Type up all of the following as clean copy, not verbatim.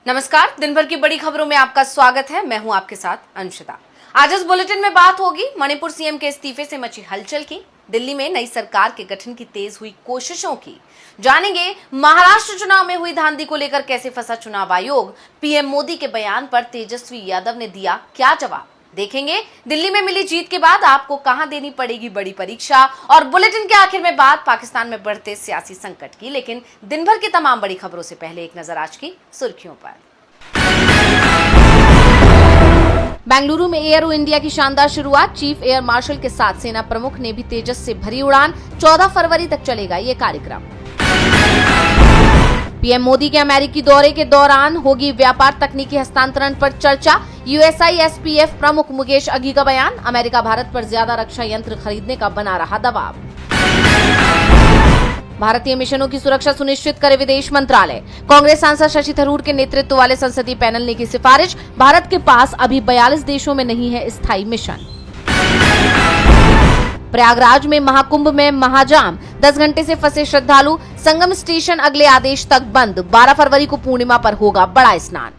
नमस्कार, दिन भर की बड़ी खबरों में आपका स्वागत है। मैं हूं आपके साथ अंशिता। आज इस बुलेटिन में बात होगी मणिपुर सीएम के इस्तीफे से मची हलचल की, दिल्ली में नई सरकार के गठन की तेज हुई कोशिशों की, जानेंगे महाराष्ट्र चुनाव में हुई धांधली को लेकर कैसे फंसा चुनाव आयोग, पीएम मोदी के बयान पर तेजस्वी यादव ने दिया क्या जवाब, देखेंगे दिल्ली में मिली जीत के बाद आपको कहां देनी पड़ेगी बड़ी परीक्षा, और बुलेटिन के आखिर में बात पाकिस्तान में बढ़ते सियासी संकट की। लेकिन दिन भर की तमाम बड़ी खबरों से पहले एक नजर आज की सुर्खियों पर। बेंगलुरु में एयर इंडिया की शानदार शुरुआत, चीफ एयर मार्शल के साथ सेना प्रमुख ने भी तेजस से भरी उड़ान, 14 फरवरी तक चलेगा ये कार्यक्रम। पीएम मोदी के अमेरिकी दौरे के दौरान होगी व्यापार तकनीकी हस्तांतरण पर चर्चा, यूएसआईएसपीएफ प्रमुख मुकेश अघी का बयान, अमेरिका भारत पर ज्यादा रक्षा यंत्र खरीदने का बना रहा दबाव। भारतीय मिशनों की सुरक्षा सुनिश्चित करे विदेश मंत्रालय, कांग्रेस सांसद शशि थरूर के नेतृत्व वाले संसदीय पैनल ने की सिफारिश, भारत के पास अभी 42 देशों में नहीं है स्थायी मिशन। प्रयागराज में महाकुंभ में महाजाम, 10 घंटे से फंसे श्रद्धालु, संगम स्टेशन अगले आदेश तक बंद, 12 फरवरी को पूर्णिमा पर होगा बड़ा स्नान।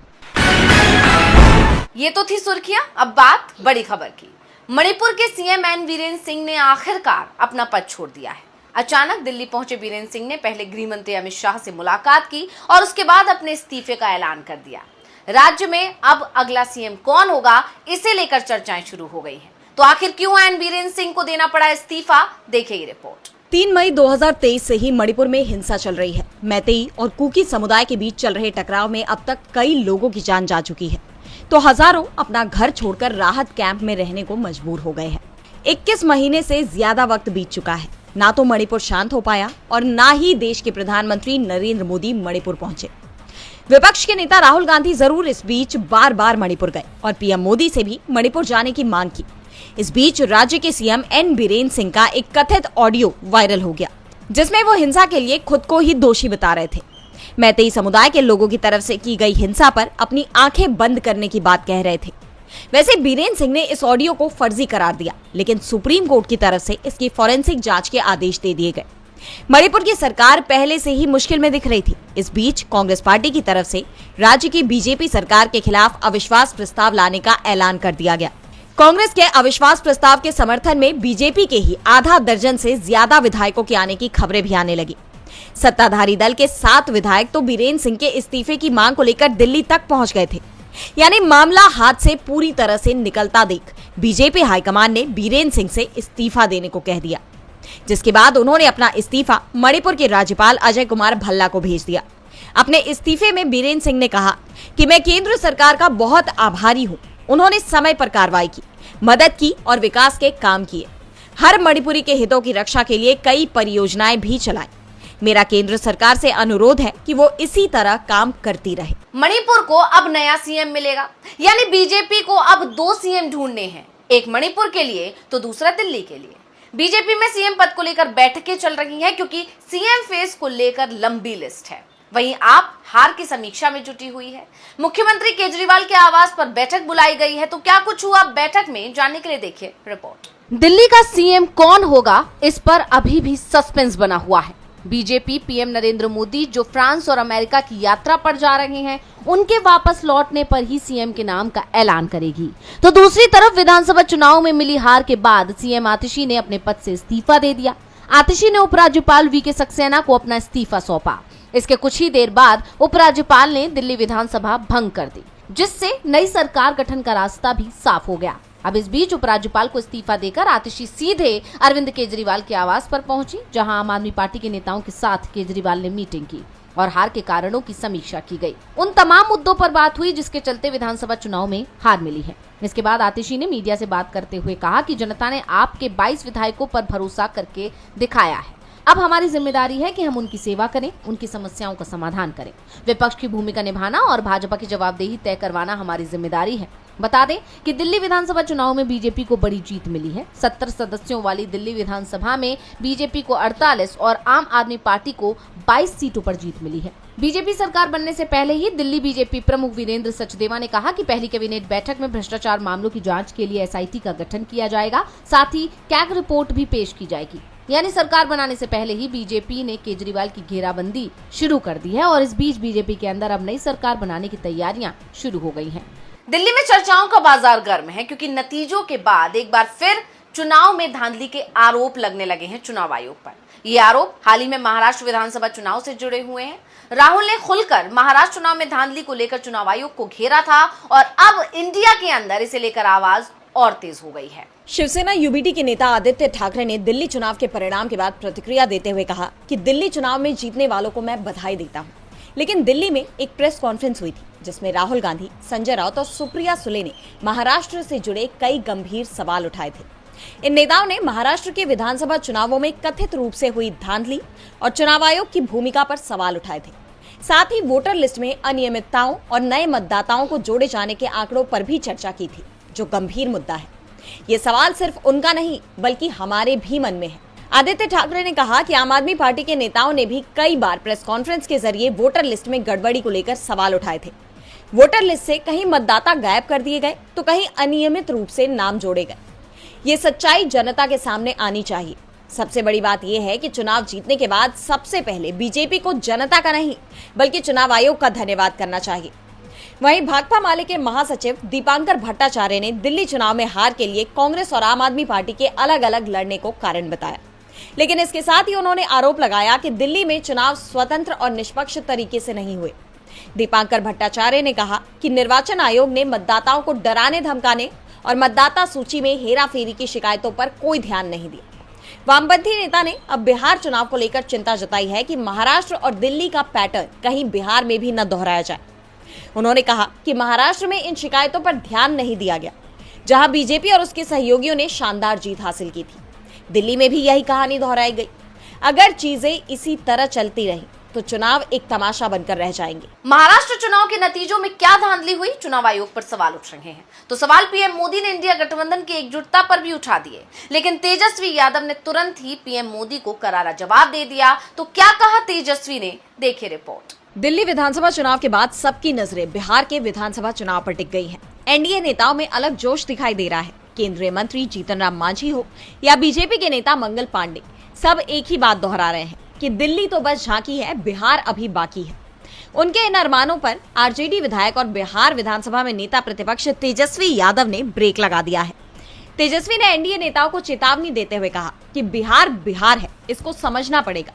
ये तो थी सुर्खियां, अब बात बड़ी खबर की। मणिपुर के सीएम एन बीरेन सिंह ने आखिरकार अपना पद छोड़ दिया है। अचानक दिल्ली पहुंचे बीरेन सिंह ने पहले गृह मंत्री अमित शाह से मुलाकात की और उसके बाद अपने इस्तीफे का ऐलान कर दिया। राज्य में अब अगला सीएम कौन होगा, इसे लेकर चर्चाएं शुरू हो गई हैं। तो आखिर क्यों एन बीरेन सिंह को देना पड़ा इस्तीफा, देखिए रिपोर्ट। 3 मई 2023 से ही मणिपुर में हिंसा चल रही है। मैतेई और कुकी समुदाय के बीच चल रहे टकराव में अब तक कई लोगों की जान जा चुकी है, तो हजारों अपना घर छोड़कर राहत कैंप में रहने को मजबूर हो गए हैं। 21 महीने से ज्यादा वक्त बीत चुका है, ना तो मणिपुर शांत हो पाया और ना ही देश के प्रधानमंत्री नरेंद्र मोदी मणिपुर पहुंचे। विपक्ष के नेता राहुल गांधी जरूर इस बीच बार बार मणिपुर गए और पीएम मोदी से भी मणिपुर जाने की मांग की। इस बीच राज्य के सीएम एन बीरेन सिंह का एक कथित ऑडियो वायरल हो गया, जिसमें वो हिंसा के लिए खुद को ही दोषी बता रहे थे। मैतेई समुदाय के लोगों की तरफ से की गई हिंसा पर अपनी आंखें बंद करने की बात कह रहे थे। वैसे बीरेन सिंह ने इस ऑडियो को फर्जी करार दिया, लेकिन सुप्रीम कोर्ट की तरफ से इसकी फॉरेंसिक जांच के आदेश दे दिए गए। मणिपुर की सरकार पहले से ही मुश्किल में दिख रही थी। इस बीच कांग्रेस पार्टी की तरफ से राज्य की बीजेपी सरकार के खिलाफ अविश्वास प्रस्ताव लाने का ऐलान कर दिया गया। कांग्रेस के अविश्वास प्रस्ताव के समर्थन में बीजेपी के ही आधा दर्जन से ज्यादा विधायकों के आने की खबरें भी आने लगी। सत्ताधारी दल के 7 विधायक तो बीरेन सिंह के इस्तीफे की मांग को लेकर दिल्ली तक पहुंच गए थे। यानी मामला हाथ से पूरी तरह से निकलता देख बीजेपी हाईकमान ने बीरेन सिंह से इस्तीफा देने को कह दिया, जिसके बाद उन्होंने अपना इस्तीफा मणिपुर के राज्यपाल अजय कुमार भल्ला को भेज दिया। अपने इस्तीफे में बीरेन सिंह ने कहा कि मैं केंद्र सरकार का बहुत आभारी हूं, उन्होंने समय पर कार्रवाई की, मदद की और विकास के काम किए। हर मणिपुरी के हितों की रक्षा के लिए कई परियोजनाएं भी चलाई। मेरा केंद्र सरकार से अनुरोध है कि वो इसी तरह काम करती रहे। मणिपुर को अब नया सीएम मिलेगा, यानी बीजेपी को अब 2 सीएम ढूंढने हैं, एक मणिपुर के लिए तो दूसरा दिल्ली के लिए। बीजेपी में सीएम पद को लेकर बैठकें चल रही हैं, क्योंकि सीएम फेस को लेकर लंबी लिस्ट है। वहीं आप हार की समीक्षा में जुटी हुई है। मुख्यमंत्री केजरीवाल के आवास पर बैठक बुलाई गई है, तो क्या कुछ हुआ बैठक में, जानने के लिए देखिए रिपोर्ट। दिल्ली का सीएम कौन होगा, इस पर अभी भी सस्पेंस बना हुआ है। बीजेपी पीएम नरेंद्र मोदी जो फ्रांस और अमेरिका की यात्रा पर जा रहे हैं, उनके वापस लौटने पर ही सीएम के नाम का ऐलान करेगी। तो दूसरी तरफ विधानसभा चुनाव में मिली हार के बाद सीएम आतिशी ने अपने पद से इस्तीफा दे दिया। आतिशी ने उपराज्यपाल वीके सक्सेना को अपना इस्तीफा सौंपा। इसके कुछ ही देर बाद उपराज्यपाल ने दिल्ली विधानसभा भंग कर दी, जिससे नई सरकार गठन का रास्ता भी साफ हो गया। अब इस बीच उपराज्यपाल को इस्तीफा देकर आतिशी सीधे अरविंद केजरीवाल के आवास पर पहुंची, जहां आम आदमी पार्टी के नेताओं के साथ केजरीवाल ने मीटिंग की और हार के कारणों की समीक्षा की गई। उन तमाम मुद्दों पर बात हुई जिसके चलते विधानसभा चुनाव में हार मिली है। इसके बाद आतिशी ने मीडिया से बात करते हुए कहा कि जनता ने आपके 22 विधायकों पर भरोसा करके दिखाया है। अब हमारी जिम्मेदारी है कि हम उनकी सेवा करें, उनकी समस्याओं का समाधान करें। विपक्ष की भूमिका निभाना और भाजपा की जवाबदेही तय करवाना हमारी जिम्मेदारी है। बता दें कि दिल्ली विधानसभा चुनाव में बीजेपी को बड़ी जीत मिली है। 70 सदस्यों वाली दिल्ली विधानसभा में बीजेपी को 48 और आम आदमी पार्टी को 22 सीटों पर जीत मिली है। बीजेपी सरकार बनने से पहले ही दिल्ली बीजेपी प्रमुख वीरेंद्र सचदेवा ने कहा कि पहली कैबिनेट बैठक में भ्रष्टाचार मामलों की जांच के लिए एसआईटी का गठन किया जाएगा, साथ ही कैग रिपोर्ट भी पेश की जाएगी। यानी सरकार बनाने से पहले ही बीजेपी ने केजरीवाल की घेराबंदी शुरू कर दी है और इस बीच बीजेपी के अंदर अब नई सरकार बनाने की तैयारियां शुरू हो गई हैं। दिल्ली में चर्चाओं का बाजार गर्म है क्योंकि नतीजों के बाद एक बार फिर चुनाव में धांधली के आरोप लगने लगे हैं चुनाव आयोग पर। ये आरोप हाल ही में महाराष्ट्र विधानसभा चुनाव से जुड़े हुए हैं। राहुल ने खुलकर महाराष्ट्र चुनाव में धांधली को लेकर चुनाव आयोग को घेरा था और अब इंडिया के अंदर इसे लेकर आवाज और तेज हो गई है। शिवसेना यूबीटी के नेता आदित्य ठाकरे ने दिल्ली चुनाव के परिणाम के बाद प्रतिक्रिया देते हुए कहा कि दिल्ली चुनाव में जीतने वालों को मैं बधाई देता हूं। लेकिन दिल्ली में एक प्रेस कॉन्फ्रेंस हुई थी जिसमें राहुल गांधी, संजय राउत और सुप्रिया सुले ने महाराष्ट्र से जुड़े कई गंभीर सवाल उठाए थे। इन नेताओं ने महाराष्ट्र के विधानसभा चुनावों में कथित रूप से हुई धांधली और चुनाव आयोग की भूमिका पर सवाल उठाए थे। साथ ही वोटर लिस्ट में अनियमितताओं और नए मतदाताओं को जोड़े जाने के आंकड़ों पर भी चर्चा की थी, जो गंभीर मुद्दा है। ये सवाल सिर्फ उनका नहीं बल्कि हमारे भी मन में है। आदित्य ठाकरे ने कहा कि आम आदमी पार्टी के नेताओं ने भी कई बार प्रेस कॉन्फ्रेंस के जरिए वोटर लिस्ट में गड़बड़ी को लेकर सवाल उठाए थे। वोटर लिस्ट से कहीं मतदाता गायब कर दिए गए तो कहीं अनियमित रूप से नाम जोड़े गए। ये सच्चाई जनता के सामने आनी चाहिए। सबसे बड़ी बात यह है कि चुनाव जीतने के बाद सबसे पहले बीजेपी को जनता का नहीं बल्कि चुनाव आयोग का धन्यवाद करना चाहिए। वहीं भाकपा माले के महासचिव दीपांकर भट्टाचार्य ने दिल्ली चुनाव में हार के लिए कांग्रेस और आम आदमी पार्टी के अलग अलग लड़ने को कारण बताया। लेकिन इसके साथ ही उन्होंने आरोप लगाया कि दिल्ली में चुनाव स्वतंत्र और निष्पक्ष तरीके से नहीं हुए। दीपांकर भट्टाचार्य ने कहा कि निर्वाचन आयोग ने मतदाताओं को डराने धमकाने और मतदाता सूची में हेराफेरी की शिकायतों पर कोई ध्यान नहीं दिया। वामपंथी नेता ने अब बिहार चुनाव को लेकर चिंता जताई है कि महाराष्ट्र और दिल्ली का पैटर्न कहीं बिहार में भी न दोहराया जाए। उन्होंने कहा कि महाराष्ट्र में इन शिकायतों पर ध्यान नहीं दिया गया, जहां बीजेपी और उसके सहयोगियों ने शानदार जीत हासिल की थी। दिल्ली में भी यही कहानी दोहराई गई। अगर चीजें इसी तरह चलती रही तो चुनाव एक तमाशा बनकर रह जाएंगे। महाराष्ट्र चुनाव के नतीजों में क्या धांधली हुई, चुनाव आयोग पर सवाल उठ रहे हैं। तो सवाल पीएम मोदी ने इंडिया गठबंधन की एकजुटता पर भी उठा दिए, लेकिन तेजस्वी यादव ने तुरंत ही पीएम मोदी को करारा जवाब दे दिया। तो क्या कहा तेजस्वी ने, देखिए रिपोर्ट। दिल्ली विधानसभा चुनाव के बाद सबकी नजरें बिहार के विधानसभा चुनाव पर टिक गई हैं। एनडीए नेताओं में अलग जोश दिखाई दे रहा है। केंद्रीय मंत्री जीतन राम मांझी हो या बीजेपी के नेता मंगल पांडे, सब एक ही बात दोहरा रहे हैं कि दिल्ली तो बस झांकी है, बिहार अभी बाकी है। उनके इन अरमानों पर आरजेडी विधायक और बिहार विधानसभा में नेता प्रतिपक्ष तेजस्वी यादव ने ब्रेक लगा दिया है। तेजस्वी ने एनडीए नेताओं को चेतावनी देते हुए कहा कि बिहार बिहार है, इसको समझना पड़ेगा।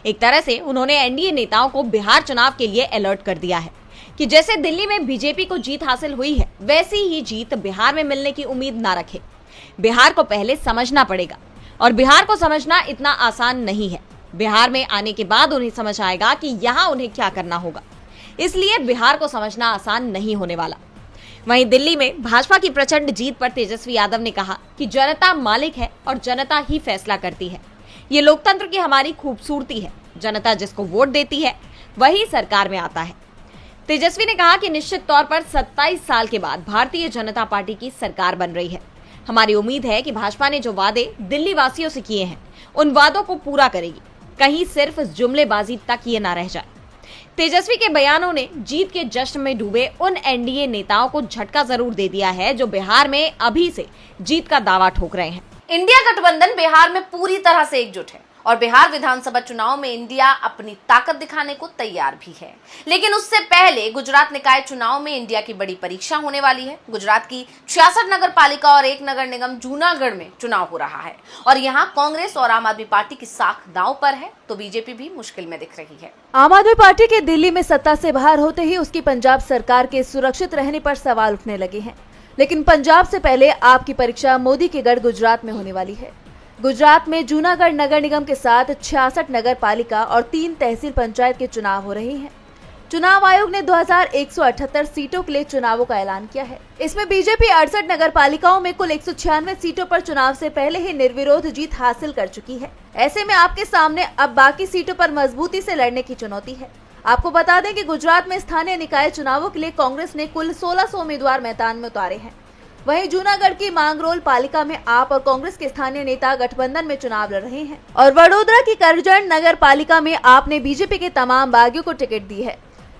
एक तरह से उन्होंने एनडीए नेताओं को बिहार चुनाव के लिए अलर्ट कर दिया है कि जैसे दिल्ली में बीजेपी को जीत हासिल हुई है, वैसी ही जीत बिहार में मिलने की उम्मीद ना रखें। बिहार को पहले समझना पड़ेगा और बिहार को समझना इतना आसान नहीं है। बिहार में आने के बाद उन्हें समझ आएगा कि यहाँ उन्हें क्या करना होगा, इसलिए बिहार को समझना आसान नहीं होने वाला। वहीं दिल्ली में भाजपा की प्रचंड जीत पर तेजस्वी यादव ने कहा कि जनता मालिक है और जनता ही फैसला करती है। ये लोकतंत्र की हमारी खूबसूरती है। जनता जिसको वोट देती है वही सरकार में आता है। तेजस्वी ने कहा कि निश्चित तौर पर 27 साल के बाद भारतीय जनता पार्टी की सरकार बन रही है। हमारी उम्मीद है कि भाजपा ने जो वादे दिल्ली वासियों से किए हैं, उन वादों को पूरा करेगी। कहीं सिर्फ जुमलेबाजी तक ये ना रह जाए। तेजस्वी के बयानों ने जीत के जश्न में डूबे उन एनडीए नेताओं को झटका जरूर दे दिया है जो बिहार में अभी से जीत का दावा ठोक रहे हैं। इंडिया गठबंधन बिहार में पूरी तरह से एकजुट है और बिहार विधानसभा चुनाव में इंडिया अपनी ताकत दिखाने को तैयार भी है। लेकिन उससे पहले गुजरात निकाय चुनाव में इंडिया की बड़ी परीक्षा होने वाली है। गुजरात की 66 नगर पालिका और एक नगर निगम जूनागढ़ में चुनाव हो रहा है और यहाँ कांग्रेस और आम आदमी पार्टी की साख दांव पर है, तो बीजेपी भी मुश्किल में दिख रही है। आम आदमी पार्टी के दिल्ली में सत्ता से बाहर होते ही उसकी पंजाब सरकार के सुरक्षित रहने पर सवाल उठने लगे हैं। लेकिन पंजाब से पहले आपकी परीक्षा मोदी के गढ़ गुजरात में होने वाली है। गुजरात में जूनागढ़ नगर निगम के साथ 66 नगर पालिका और 3 तहसील पंचायत के चुनाव हो रहे हैं। चुनाव आयोग ने 2178 सीटों के लिए चुनावों का ऐलान किया है। इसमें बीजेपी 68 नगर पालिकाओं में कुल 196 सीटों पर चुनाव से पहले ही निर्विरोध जीत हासिल कर चुकी है। ऐसे में आपके सामने अब बाकी सीटों पर मजबूती से लड़ने की चुनौती है। आपको बता दें कि गुजरात में स्थानीय निकाय चुनावों के लिए कांग्रेस ने कुल 1600 उम्मीदवार मैदान में उतारे हैं। वहीं जूनागढ़ की मांगरोल पालिका में आप और कांग्रेस के स्थानीय नेता गठबंधन में चुनाव लड़ रहे हैं और वडोदरा की करजन नगर पालिका में आपने बीजेपी के तमाम बागियों को टिकट दी है।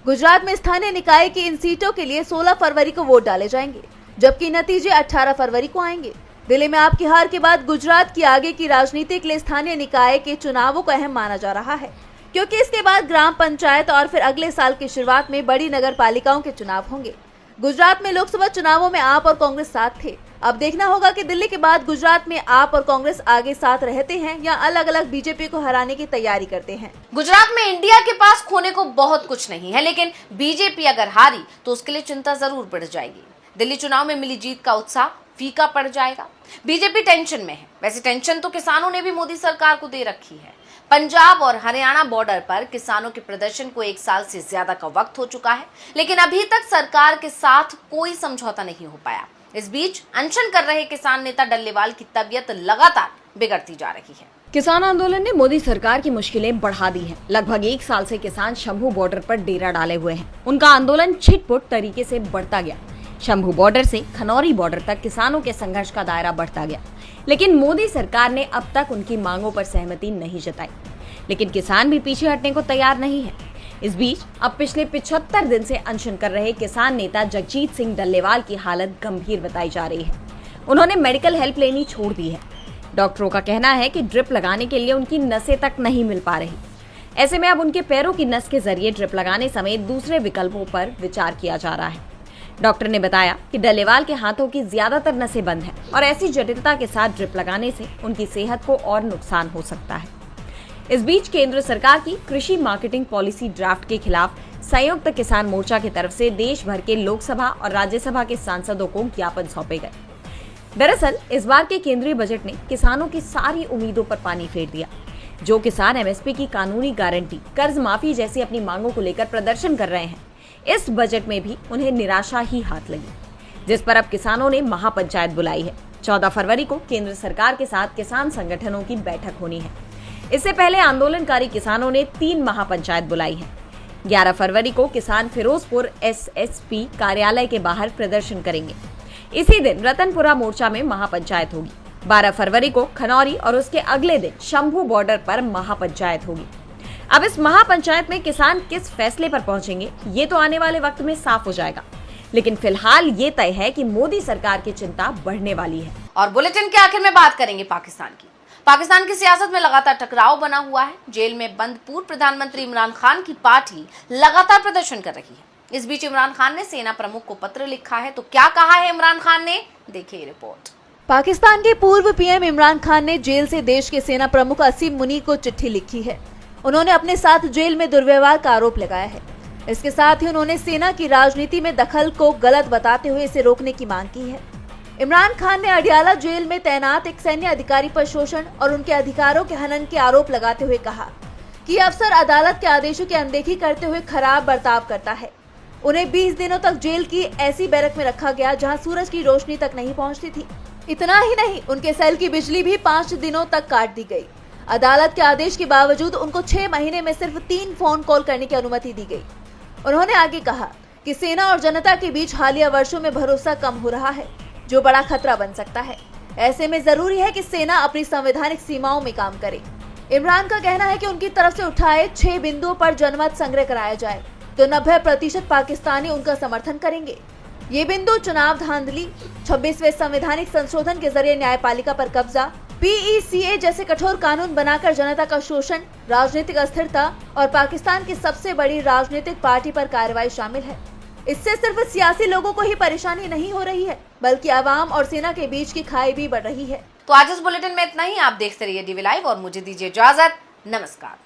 गुजरात में स्थानीय निकाय की इन सीटों के लिए 16 फरवरी को वोट डाले जाएंगे, जबकि नतीजे 18 फरवरी को आएंगे। दिल्ली में आपकी हार के बाद गुजरात की आगे की राजनीति के लिए स्थानीय निकाय के चुनावों को अहम माना जा रहा है, क्योंकि इसके बाद ग्राम पंचायत और फिर अगले साल की शुरुआत में बड़ी नगर पालिकाओं के चुनाव होंगे। गुजरात में लोकसभा चुनावों में आप और कांग्रेस साथ थे। अब देखना होगा कि दिल्ली के बाद गुजरात में आप और कांग्रेस आगे साथ रहते हैं या अलग अलग बीजेपी को हराने की तैयारी करते हैं। गुजरात में इंडिया के पास खोने को बहुत कुछ नहीं है, लेकिन बीजेपी अगर हारी तो उसके लिए चिंता जरूर बढ़ जाएगी। दिल्ली चुनाव में मिली जीत का उत्साह फीका पड़ जाएगा। बीजेपी टेंशन में है। वैसे टेंशन तो किसानों ने भी मोदी सरकार को दे रखी है। पंजाब और हरियाणा बॉर्डर पर किसानों के प्रदर्शन को 1 साल से ज्यादा का वक्त हो चुका है, लेकिन अभी तक सरकार के साथ कोई समझौता नहीं हो पाया। इस बीच अनशन कर रहे किसान नेता डल्लेवाल की तबीयत लगातार बिगड़ती जा रही है। किसान आंदोलन ने मोदी सरकार की मुश्किलें बढ़ा दी हैं। लगभग 1 साल से किसान शंभू बॉर्डर पर डेरा डाले हुए हैं। उनका आंदोलन छिटपुट तरीके से बढ़ता गया। शंभू बॉर्डर से खनौरी बॉर्डर तक किसानों के संघर्ष का दायरा बढ़ता गया, लेकिन मोदी सरकार ने अब तक उनकी मांगों पर सहमति नहीं जताई। लेकिन किसान भी पीछे हटने को तैयार नहीं है। इस बीच अब पिछले 75 दिन से अनशन कर रहे किसान नेता जगजीत सिंह डल्लेवाल की हालत गंभीर बताई जा रही है। उन्होंने मेडिकल हेल्प लेनी छोड़ दी है। डॉक्टरों का कहना है कि ड्रिप लगाने के लिए उनकी नसें तक नहीं मिल पा रही। ऐसे में अब उनके पैरों की नस के जरिए ड्रिप लगाने समेत दूसरे विकल्पों पर विचार किया जा रहा है। डॉक्टर ने बताया कि डल्लेवाल के हाथों की ज्यादातर नसें बंद हैं और ऐसी जटिलता के साथ ड्रिप लगाने से उनकी सेहत को और नुकसान हो सकता है। इस बीच केंद्र सरकार की कृषि मार्केटिंग पॉलिसी ड्राफ्ट के खिलाफ संयुक्त किसान मोर्चा की तरफ से देश भर के लोकसभा और राज्यसभा के सांसदों को ज्ञापन सौंपे गए। दरअसल इस बार के केंद्रीय बजट ने किसानों की सारी उम्मीदों पर पानी फेर दिया। जो किसान एमएसपी की कानूनी गारंटी, कर्ज माफी जैसी अपनी मांगों को लेकर प्रदर्शन कर रहे हैं, इस बजट में भी उन्हें निराशा ही हाथ लगी, जिस पर अब किसानों ने महापंचायत बुलाई है। 14 फरवरी को केंद्र सरकार के साथ किसान संगठनों की बैठक होनी है। इससे पहले आंदोलनकारी किसानों ने 3 महापंचायत बुलाई है। 11 फरवरी को किसान फिरोजपुर एसएसपी कार्यालय के बाहर प्रदर्शन करेंगे। इसी दिन रतनपुरा मोर्चा में महापंचायत होगी। 12 फरवरी को खनौरी और उसके अगले दिन शंभू बॉर्डर पर महापंचायत होगी। अब इस महापंचायत में किसान किस फैसले पर पहुंचेंगे, ये तो आने वाले वक्त में साफ हो जाएगा, लेकिन फिलहाल ये तय है कि मोदी सरकार की चिंता बढ़ने वाली है। और बुलेटिन के आखिर में बात करेंगे पाकिस्तान की। पाकिस्तान की सियासत में लगातार टकराव बना हुआ है। जेल में बंद पूर्व प्रधानमंत्री इमरान खान की पार्टी लगातार प्रदर्शन कर रही है। इस बीच इमरान खान ने सेना प्रमुख को पत्र लिखा है। तो क्या कहा है इमरान खान ने, देखिए रिपोर्ट। पाकिस्तान के पूर्व पीएम इमरान खान ने जेल से देश के सेना प्रमुख असीम मुनीर को चिट्ठी लिखी है। उन्होंने अपने साथ जेल में दुर्व्यवहार का आरोप लगाया है। इसके साथ ही उन्होंने सेना की राजनीति में दखल को गलत बताते हुए इसे रोकने की मांग की है। इमरान खान ने अडियाला जेल में तैनात एक सैन्य अधिकारी पर शोषण और उनके अधिकारों के हनन के आरोप लगाते हुए कहा कि अफसर अदालत के आदेशों की अनदेखी करते हुए खराब बर्ताव करता है। उन्हें 20 दिनों तक जेल की ऐसी बैरक में रखा गया जहां सूरज की रोशनी तक नहीं पहुंचती थी। इतना ही नहीं, उनके सेल की बिजली भी 5 दिनों तक काट दी गई। अदालत के आदेश के बावजूद उनको 6 महीने में सिर्फ 3 फोन कॉल करने की अनुमति दी गई। उन्होंने आगे कहा कि सेना और जनता के बीच हालिया वर्षों में भरोसा कम हो रहा है, जो बड़ा खतरा बन सकता है। ऐसे में जरूरी है कि सेना अपनी संवैधानिक सीमाओं में काम करे। इमरान का कहना है कि उनकी तरफ से उठाए 6 बिंदुओं पर जनमत संग्रह कराया जाए तो 90% पाकिस्तानी उनका समर्थन करेंगे। ये बिंदु चुनाव धांधली, 26वें संवैधानिक संशोधन के जरिए न्यायपालिका पर कब्जा, PECA जैसे कठोर कानून बनाकर जनता का शोषण, राजनीतिक अस्थिरता और पाकिस्तान की सबसे बड़ी राजनीतिक पार्टी पर कार्रवाई शामिल है। इससे सिर्फ सियासी लोगों को ही परेशानी नहीं हो रही है, बल्कि आवाम और सेना के बीच की खाई भी बढ़ रही है। तो आज इस बुलेटिन में इतना ही। आप देखते रहिए DV लाइव और मुझे दीजिए इजाजत। नमस्कार।